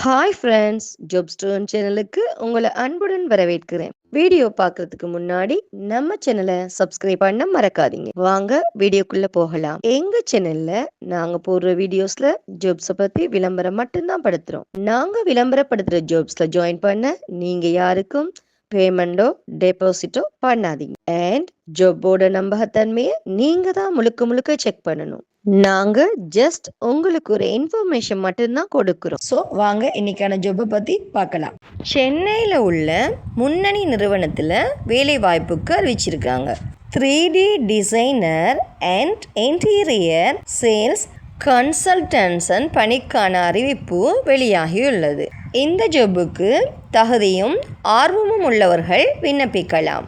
Hi friends, job stone சேனலுக்கு உங்களை அன்புடன் வரவேற்கிறேன். வீடியோ பார்க்கறதுக்கு முன்னாடி நம்ம சேனலை சப்ஸ்கிரைப் பண்ண மறக்காதீங்க. வாங்க வீடியோக்குள்ள போகலாம். எங்க சேனல்ல நாங்க போடுற வீடியோஸ்ல ஜாப்ஸை பத்தி விளம்பரம் மட்டும்தான் படுத்துறோம். நாங்க விளம்பரப்படுத்துற ஜாப்ஸ்ல ஜாயின் பண்ண நீங்க யாருக்கும் பேமெண்டோ டெபாசிட்டோ பண்ணாதீங்க. அண்ட் ஜாப்போட நம்பகத்தன்மையை நீங்க தான் முழுக்க முழுக்க செக் பண்ணணும். நாங்க ஜஸ்ட் உங்களுக்கு ஒரு இன்ஃபர்மேஷன் மட்டும்தான் கொடுக்குறோம். ஸோ வாங்க இன்னைக்கான ஜாப்பை பற்றி பார்க்கலாம். சென்னையில் உள்ள முன்னணி நிறுவனத்தில் வேலை வாய்ப்புக்கு அறிவிச்சிருக்காங்க. 3D designer and interior sales consultancy பணிக்கான அறிவிப்பு வெளியாகியுள்ளது. இந்த ஜாப்புக்கு தகுதியும் ஆர்வமும் உள்ளவர்கள் விண்ணப்பிக்கலாம்.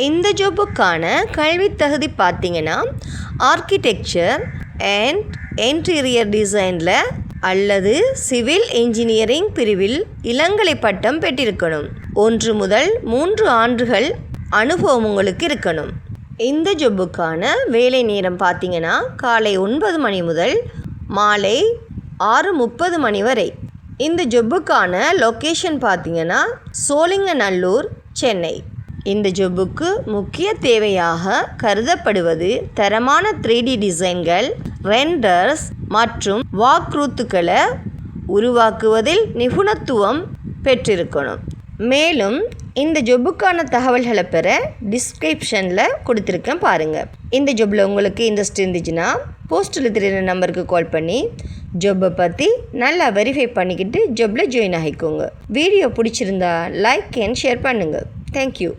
இந்த ஜாப்புக்கான கல்வி தகுதி பார்த்தீங்கன்னா ஆர்கிடெக்சர் அண்ட் இன்டீரியர் டிசைனில் அல்லது சிவில் இன்ஜினியரிங் பிரிவில் இளங்கலை பட்டம் பெற்றிருக்கணும். 1 முதல் 3 ஆண்டுகள் அனுபவம் உங்களுக்கு இருக்கணும். இந்த ஜாப்புக்கான வேலை நேரம் பார்த்தீங்கன்னா காலை 9 மணி முதல் மாலை 6:30 மணி வரை. இந்த ஜாப்புக்கான லொக்கேஷன் பார்த்தீங்கன்னா சோழிங்கநல்லூர், சென்னை. இந்த ஜாப்புக்கு முக்கிய தேவையாக கருதப்படுவது தரமான 3D டிசைன்கள், ரெண்டர்ஸ் மற்றும் வாக்ரூத்துக்களை உருவாக்குவதில் நிபுணத்துவம் பெற்றிருக்கணும். மேலும் இந்த ஜாப்புக்கான தகவல்களை பெற டிஸ்கிரிப்ஷனில் கொடுத்துருக்கேன் பாருங்கள். இந்த ஜாப்பில் உங்களுக்கு இன்ட்ரெஸ்ட் இருந்துச்சுன்னா போஸ்ட்டில் தெரியுற நம்பருக்கு கால் பண்ணி ஜாப்பை பற்றி நல்லா வெரிஃபை பண்ணிக்கிட்டு ஜாப்பில் ஜாயின் ஆகிக்கோங்க. வீடியோ பிடிச்சிருந்தா லைக் அண்ட் ஷேர் பண்ணுங்கள். தேங்க்யூ.